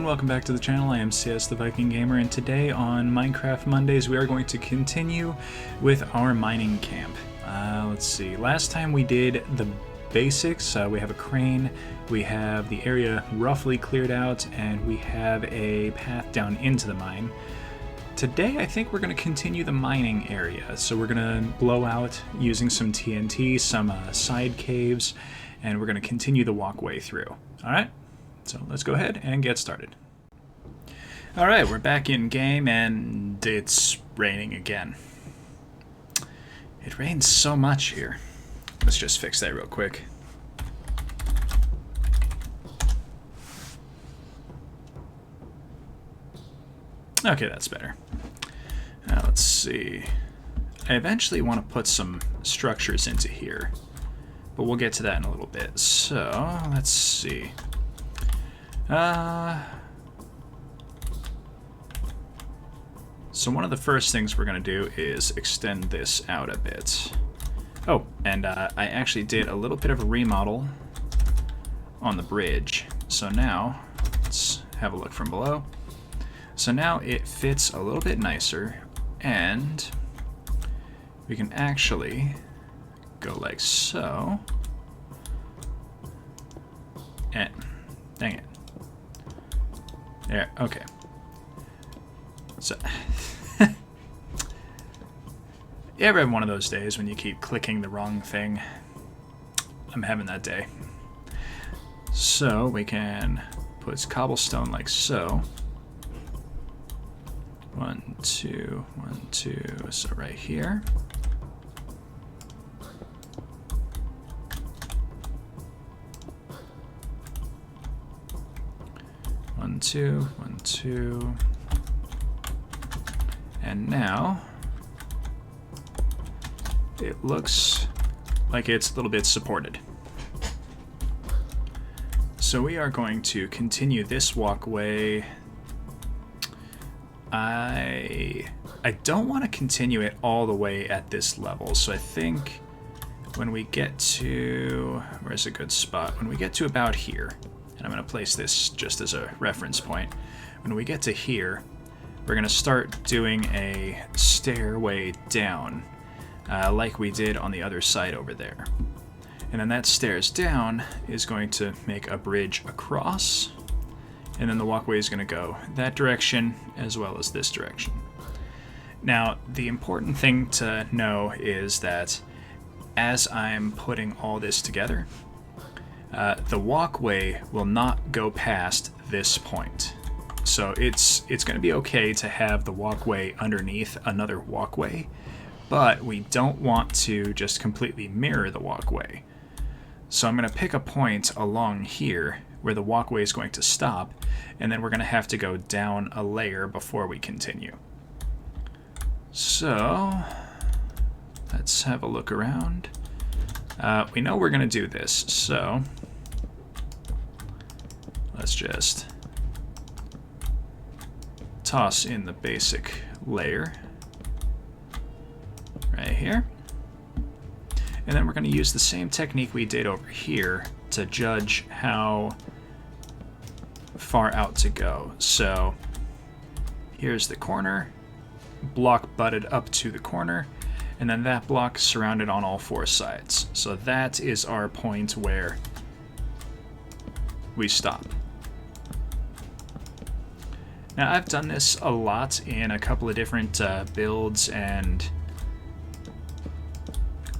and welcome back to the channel. I am CS the Viking Gamer, and today on Minecraft Mondays we are going to continue with our mining camp. Let's see, last time we did the basics. We have a crane, we have the area roughly cleared out, and we have a path down into the mine. Today I think we're going to continue the mining area, so we're going to blow out using some TNT, some side caves, and we're going to continue the walkway through. Alright? So let's go ahead and get started. Alright, we're back in game and it's raining again. It rains so much here. Let's just fix that real quick. Okay, that's better. Now let's see. I eventually want to put some structures into here, but we'll get to that in a little bit. So, let's see. So one of the first things we're going to do is extend this out a bit. Oh, and I actually did a little bit of a remodel on the bridge. So now, let's have a look from below. So now it fits a little bit nicer, and we can actually go like so. And, dang it. There, okay. So, you ever have one of those days when you keep clicking the wrong thing? I'm having that day. So, we can put cobblestone like so. 1, 2, 1, 2, so right here. One, two, 1, 2. And now it looks like it's a little bit supported. So we are going to continue this walkway. I don't want to continue it all the way at this level, so I think when we get to, where's a good spot? When we get to about here, and I'm going to place this just as a reference point. When we get to here, we're going to start doing a stairway down, like we did on the other side over there. And then that stairs down is going to make a bridge across, and then the walkway is going to go that direction as well as this direction. Now, the important thing to know is that as I'm putting all this together, the walkway will not go past this point. So it's going to be okay to have the walkway underneath another walkway, but we don't want to just completely mirror the walkway. So I'm going to pick a point along here where the walkway is going to stop, and then we're going to have to go down a layer before we continue. So let's have a look around. We know we're going to do this, so let's just toss in the basic layer right here. And then we're going to use the same technique we did over here to judge how far out to go. So here's the corner, block butted up to the corner, and then that block surrounded on all 4 sides. So that is our point where we stop. Now, I've done this a lot in a couple of different builds and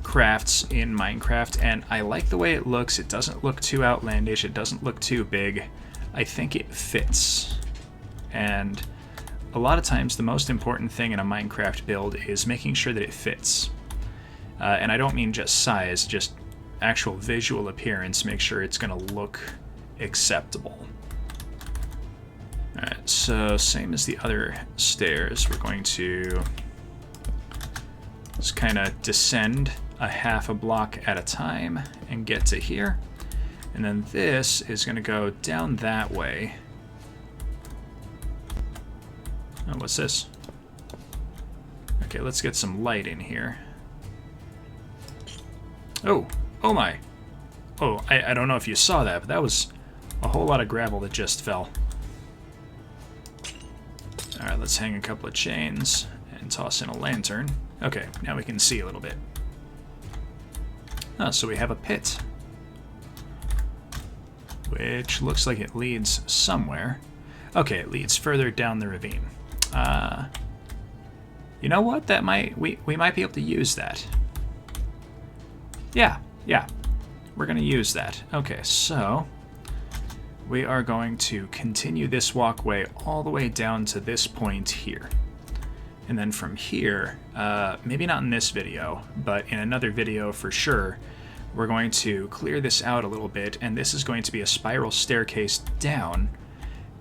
crafts in Minecraft, and I like the way it looks. It doesn't look too outlandish, it doesn't look too big. I think it fits. And a lot of times the most important thing in a Minecraft build is making sure that it fits. And I don't mean just size, just actual visual appearance. Make sure it's going to look acceptable. Alright, so same as the other stairs, we're going to just kind of descend a half a block at a time and get to here. And then this is going to go down that way. Oh, what's this? Okay, let's get some light in here. Oh, oh my. Oh, I don't know if you saw that, but that was a whole lot of gravel that just fell. Alright, let's hang a couple of chains and toss in a lantern. Okay, now we can see a little bit. Oh, so we have a pit, which looks like it leads somewhere. Okay, it leads further down the ravine. You know what? That might we might be able to use that. Yeah, we're gonna use that. Okay, so we are going to continue this walkway all the way down to this point here. And then from here, maybe not in this video, but in another video for sure, we're going to clear this out a little bit, and this is going to be a spiral staircase down,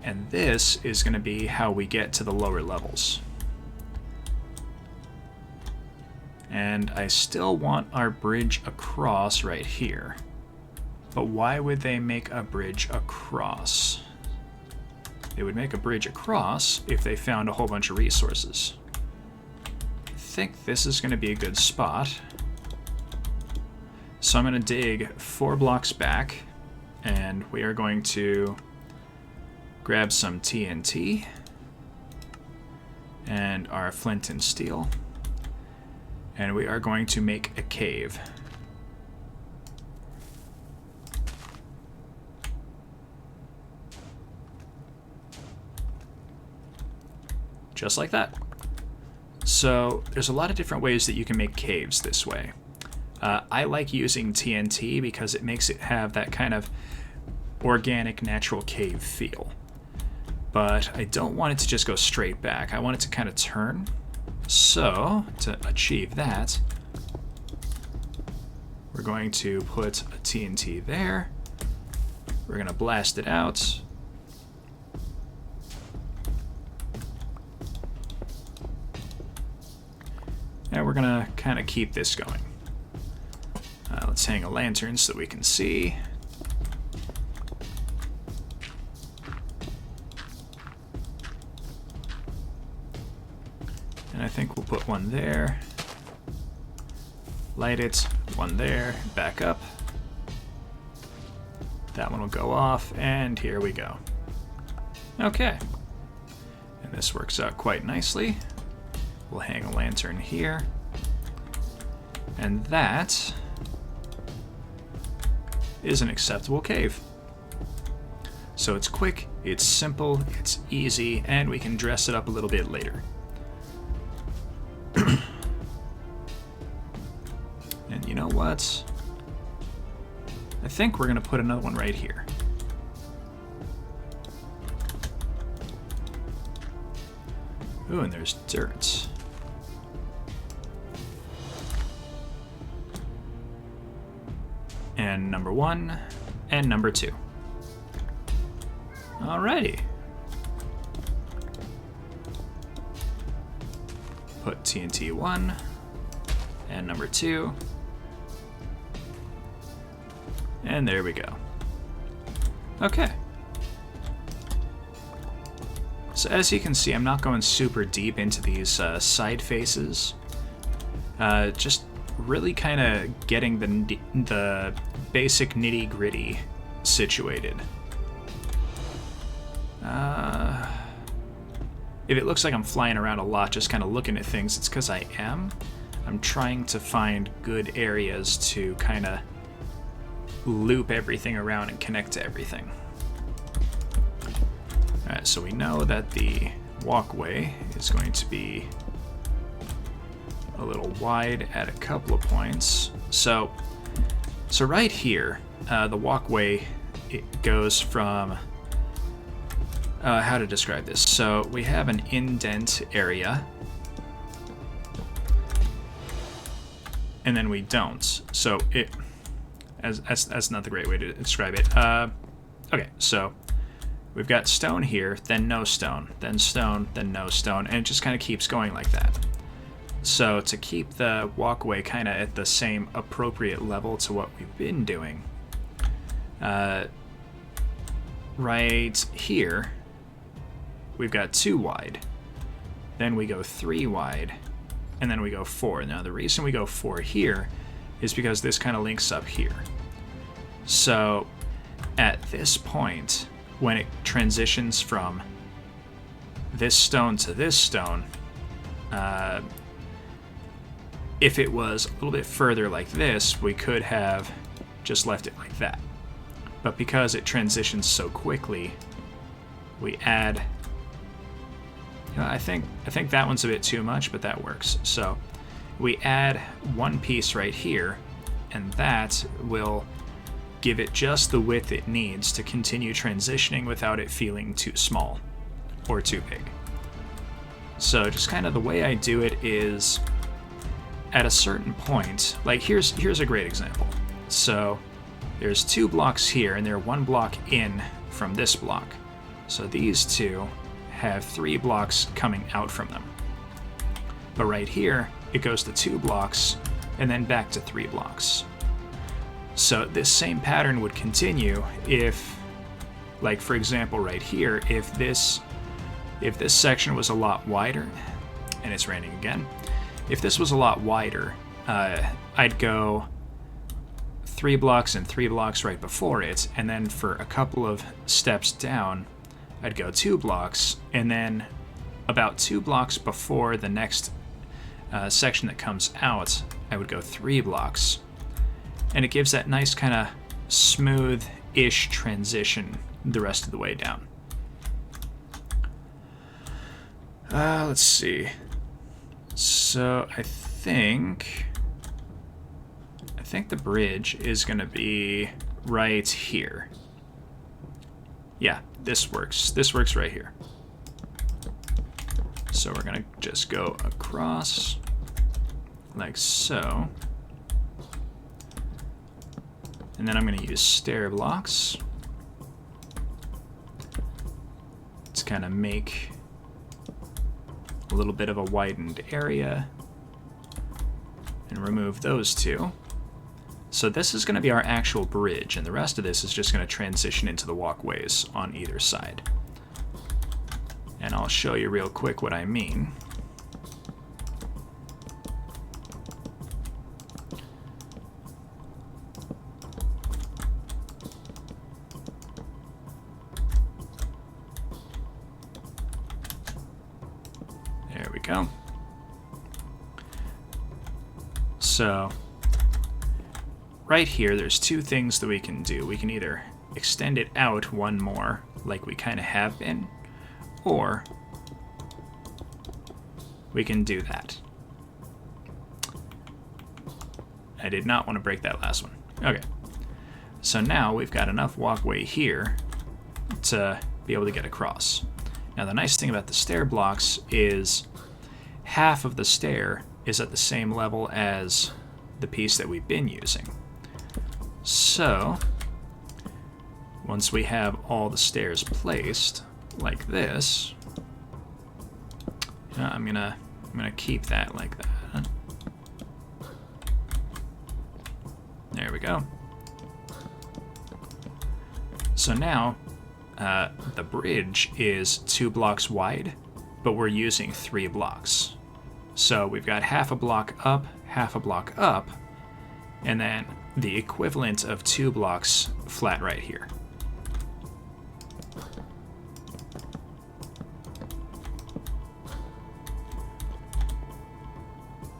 and this is going to be how we get to the lower levels. And I still want our bridge across right here. But why would they make a bridge across? They would make a bridge across if they found a whole bunch of resources. I think this is going to be a good spot. So I'm going to dig 4 blocks back, and we are going to grab some TNT and our flint and steel, and we are going to make a cave. Just like that. So there's a lot of different ways that you can make caves this way. I like using TNT because it makes it have that kind of organic, natural cave feel. But I don't want it to just go straight back. I want it to kind of turn. So, to achieve that, we're going to put a TNT there. We're going to blast it out. And we're going to kind of keep this going. Let's hang a lantern so that we can see. And I think we'll put one there. Light it, one there, back up. That one will go off, and here we go. Okay. And this works out quite nicely. We'll hang a lantern here. And that is an acceptable cave. So it's quick, it's simple, it's easy, and we can dress it up a little bit later. And you know what? I think we're going to put another one right here. Ooh, and there's dirt. And number 1, and number 2. Alrighty. Put TNT 1, and number 2. And there we go. Okay. So as you can see, I'm not going super deep into these side faces. Just really kind of getting the basic nitty-gritty situated. If it looks like I'm flying around a lot just kind of looking at things, it's because I am. I'm trying to find good areas to kind of loop everything around and connect to everything. Alright, so we know that the walkway is going to be a little wide at a couple of points. So right here, the walkway, it goes from, how to describe this? So we have an indent area, and then we don't. So that's not the great way to describe it. Okay, so we've got stone here, then no stone, then stone, then no stone, and it just kind of keeps going like that. So to keep the walkway kind of at the same appropriate level to what we've been doing, right here, we've got 2 wide, then we go 3 wide, and then we go 4. Now the reason we go 4 here is because this kind of links up here. So at this point, when it transitions from this stone to this stone, if it was a little bit further like this, we could have just left it like that. But because it transitions so quickly, we add... You know, I think that one's a bit too much, but that works. So we add one piece right here, and that will give it just the width it needs to continue transitioning without it feeling too small or too big. So just kind of the way I do it is, at a certain point, like here's a great example. So there's 2 blocks here, and they're 1 block in from this block. So these 2 have 3 blocks coming out from them. But right here, it goes to 2 blocks, and then back to 3 blocks. So this same pattern would continue if, like for example right here, if this section was a lot wider, and it's raining again, if this was a lot wider, I'd go 3 blocks and 3 blocks right before it, and then for a couple of steps down, I'd go 2 blocks, and then about 2 blocks before the next section that comes out, I would go 3 blocks. And it gives that nice kind of smooth-ish transition the rest of the way down. Let's see. So I think the bridge is going to be right here. Yeah, this works. This works right here. So we're going to just go across like so. And then I'm going to use stair blocks to kind of make a little bit of a widened area and remove those 2. So this is going to be our actual bridge, and the rest of this is just going to transition into the walkways on either side. And I'll show you real quick what I mean. There we go. So right here, there's 2 things that we can do. We can either extend it out 1 more, like we kind of have been, or we can do that. I did not want to break that last one. Okay. So now we've got enough walkway here to be able to get across. Now the nice thing about the stair blocks is half of the stair is at the same level as the piece that we've been using. So once we have all the stairs placed like this, I'm gonna keep that like that. There we go. So now the bridge is 2 blocks wide, but we're using 3 blocks. So we've got half a block up, and then the equivalent of 2 blocks flat right here.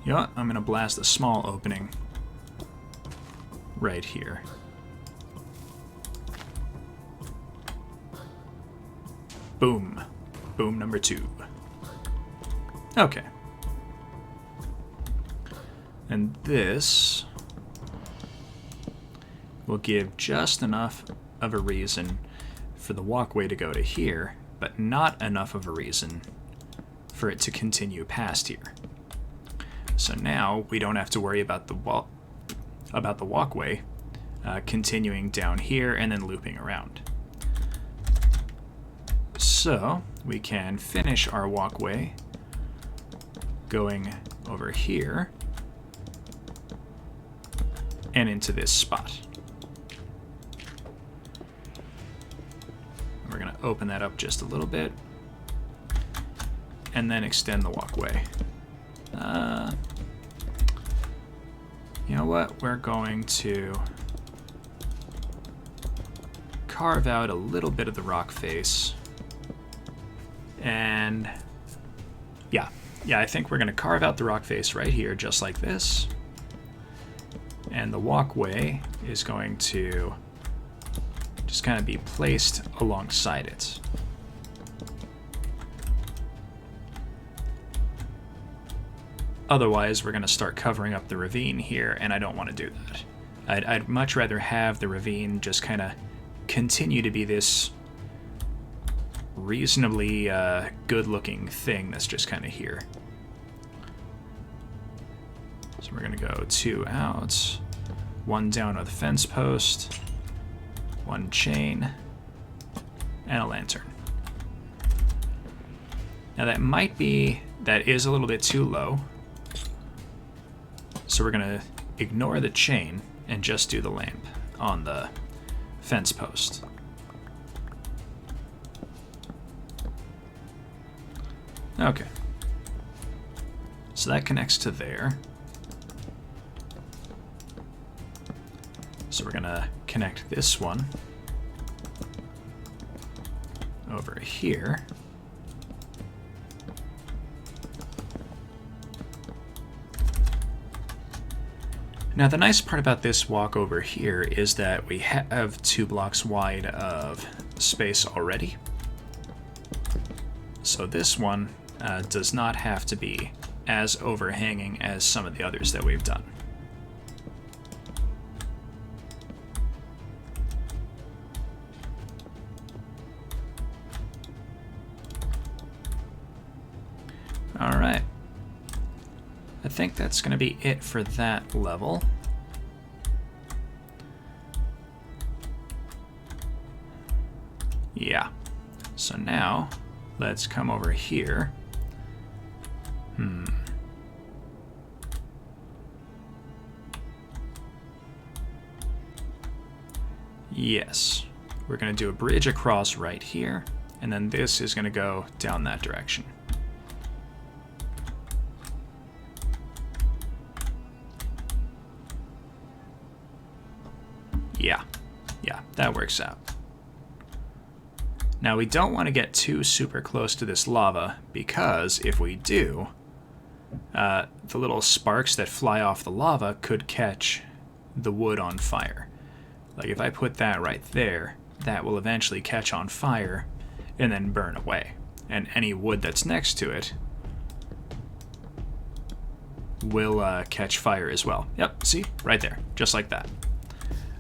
You know what? I'm going to blast a small opening right here. Boom. Boom number 2. Okay. And this will give just enough of a reason for the walkway to go to here, but not enough of a reason for it to continue past here. So now we don't have to worry about the walkway continuing down here and then looping around. So we can finish our walkway going over here and into this spot. We're going to open that up just a little bit and then extend the walkway. You know what? We're going to carve out a little bit of the rock face and And yeah, I think we're going to carve out the rock face right here, just like this. And the walkway is going to just kind of be placed alongside it. Otherwise, we're going to start covering up the ravine here, and I don't want to do that. I'd much rather have the ravine just kind of continue to be this reasonably good-looking thing that's just kind of here. So we're going to go 2 out, 1 down with a fence post, 1 chain, and a lantern. Now that is a little bit too low. So we're going to ignore the chain and just do the lamp on the fence post. Okay. So that connects to there. So we're going to connect this one over here. Now the nice part about this walk over here is that we have 2 blocks wide of space already. So this one does not have to be as overhanging as some of the others that we've done. All right. I think that's going to be it for that level. Yeah. So now, let's come over here. Yes. We're going to do a bridge across right here, and then this is going to go down that direction. Yeah, that works out. Now we don't want to get too super close to this lava, because if we do, the little sparks that fly off the lava could catch the wood on fire. Like if I put that right there, that will eventually catch on fire and then burn away. And any wood that's next to it will catch fire as well. Yep, see? Right there, just like that.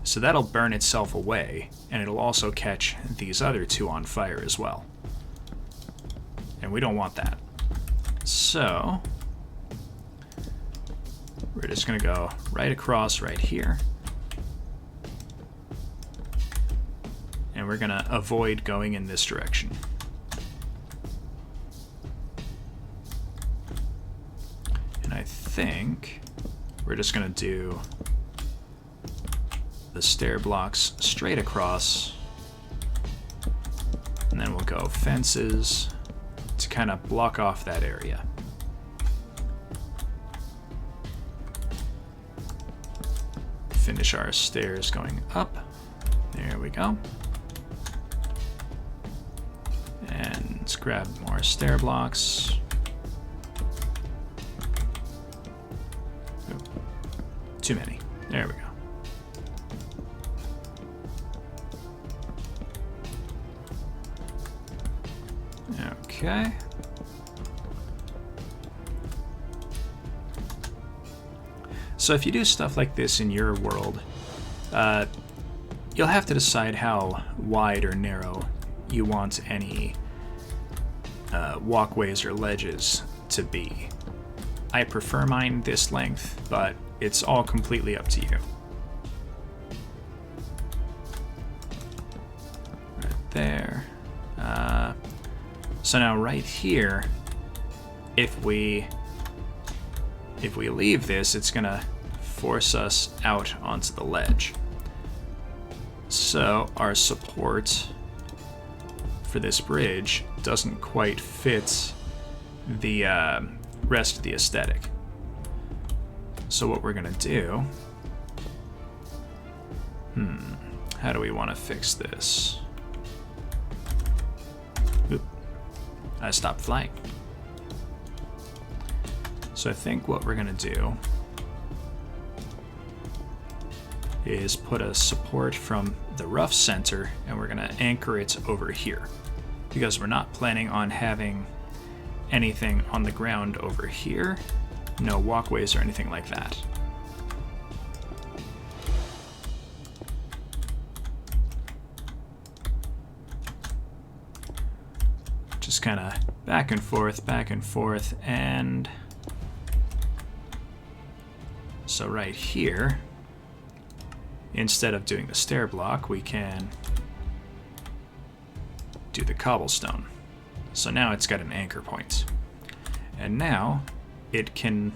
So that'll burn itself away, and it'll also catch these other 2 on fire as well. And we don't want that. So we're just going to go right across right here. And we're going to avoid going in this direction. And I think we're just going to do the stair blocks straight across, and then we'll go fences to kind of block off that area. Finish our stairs going up. There we go. And let's grab more stair blocks. Oop, too many. There we go. Okay. So if you do stuff like this in your world, you'll have to decide how wide or narrow you want any walkways or ledges to be. I prefer mine this length, but it's all completely up to you. Right there. So now right here, if we leave this, it's gonna force us out onto the ledge. So our support for this bridge doesn't quite fit the rest of the aesthetic. So what we're gonna do, how do we want to fix this? Oop. stop flying. So I think what we're going to do is put a support from the rough center, and we're going to anchor it over here, because we're not planning on having anything on the ground over here. No walkways or anything like that. Just kind of back and forth, and so right here, instead of doing the stair block, we can do the cobblestone. So now it's got an anchor point. And now it can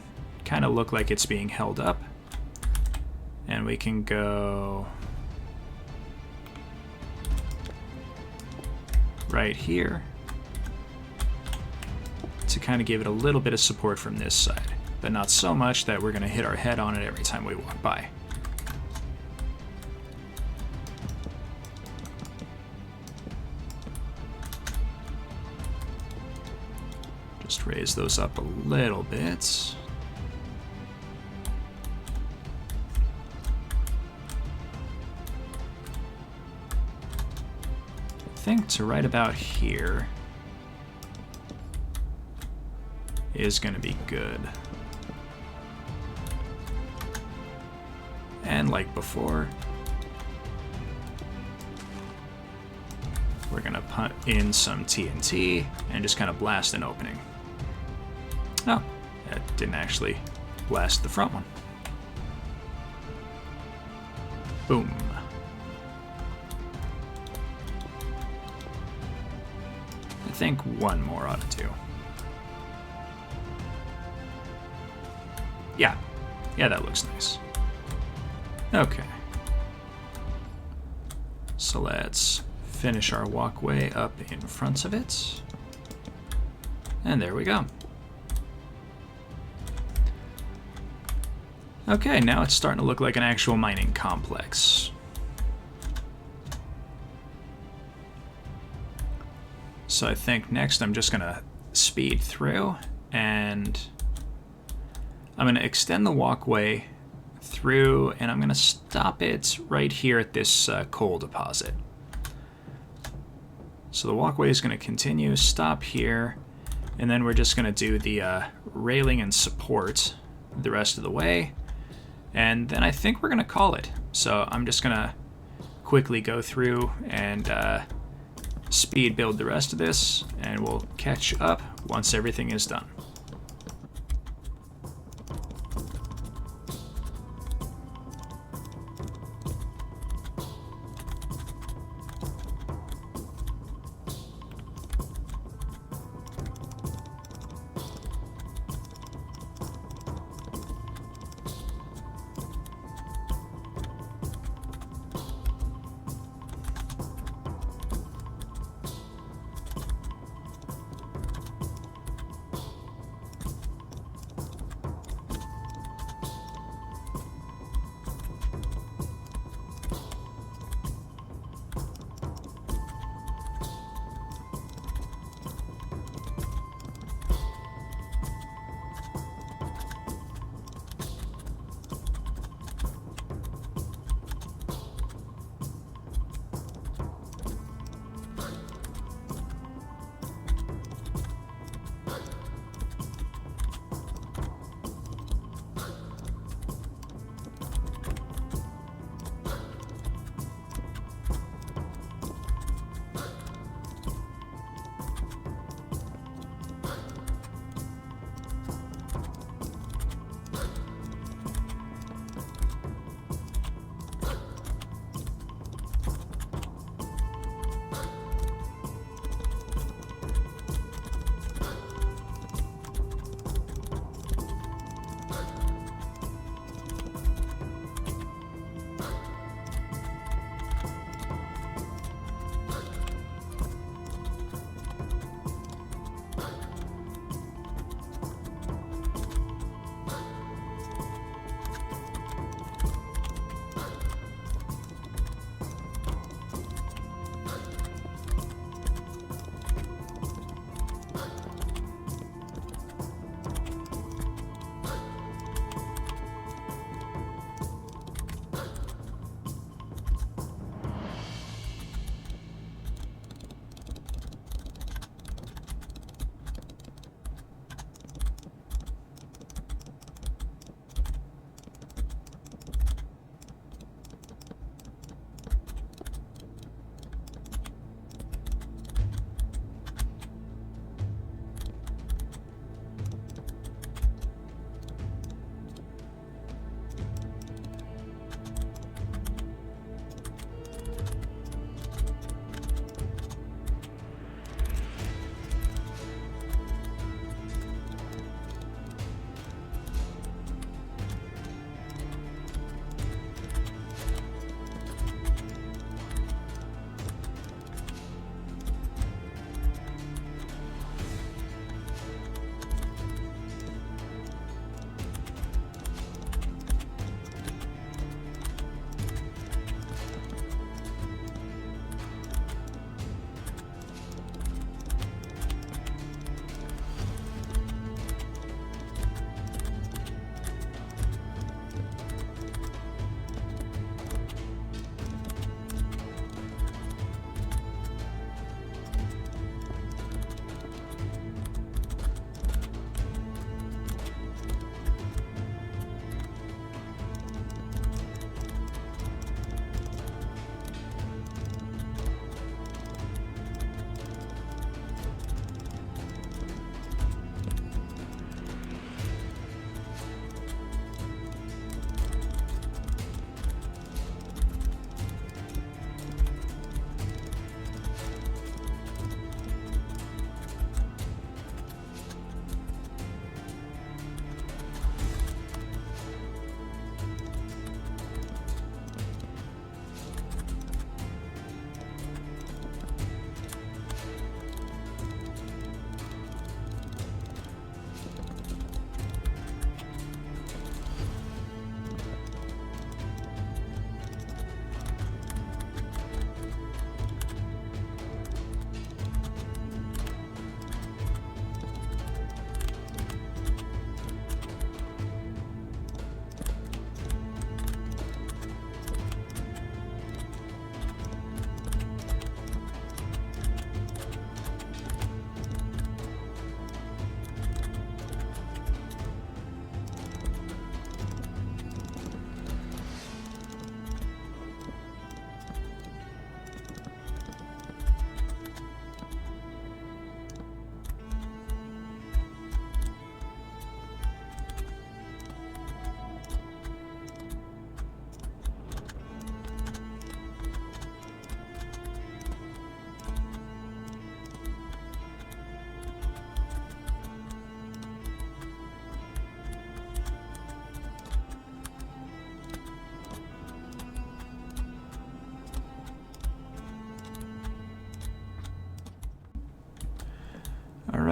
kind of look like it's being held up. And we can go right here to kind of give it a little bit of support from this side, but not so much that we're going to hit our head on it every time we walk by. Just raise those up a little bit. I think to right about here is going to be good. And like before, we're going to put in some TNT and just kind of blast an opening. Oh, that didn't actually blast the front one. Boom. I think one more ought to do. Yeah, that looks nice. Okay. So let's finish our walkway up in front of it. And there we go. Okay, now it's starting to look like an actual mining complex. So I think next I'm just gonna speed through, and I'm gonna extend the walkway through, and I'm gonna stop it right here at this coal deposit. So the walkway is gonna continue, stop here, and then we're just gonna do the railing and support the rest of the way. And then I think we're gonna call it. So I'm just gonna quickly go through and speed build the rest of this, and we'll catch up once everything is done.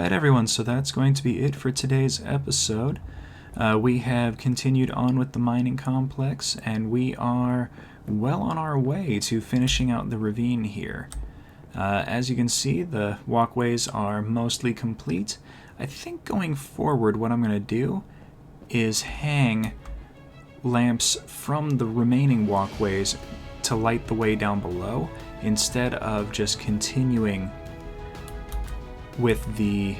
Alright everyone, so that's going to be it for today's episode. We have continued on with the mining complex, and we are well on our way to finishing out the ravine here. As you can see, the walkways are mostly complete. I think going forward what I'm going to do is hang lamps from the remaining walkways to light the way down below, instead of just continuing with the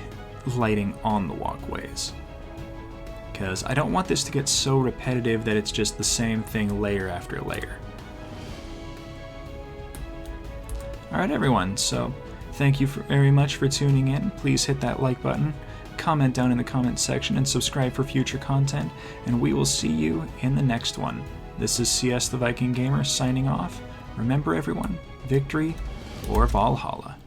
lighting on the walkways. Because I don't want this to get so repetitive that it's just the same thing layer after layer. Alright everyone, so thank you very much for tuning in. Please hit that like button, comment down in the comment section, and subscribe for future content, and we will see you in the next one. This is CS the Viking Gamer signing off. Remember everyone, victory or Valhalla.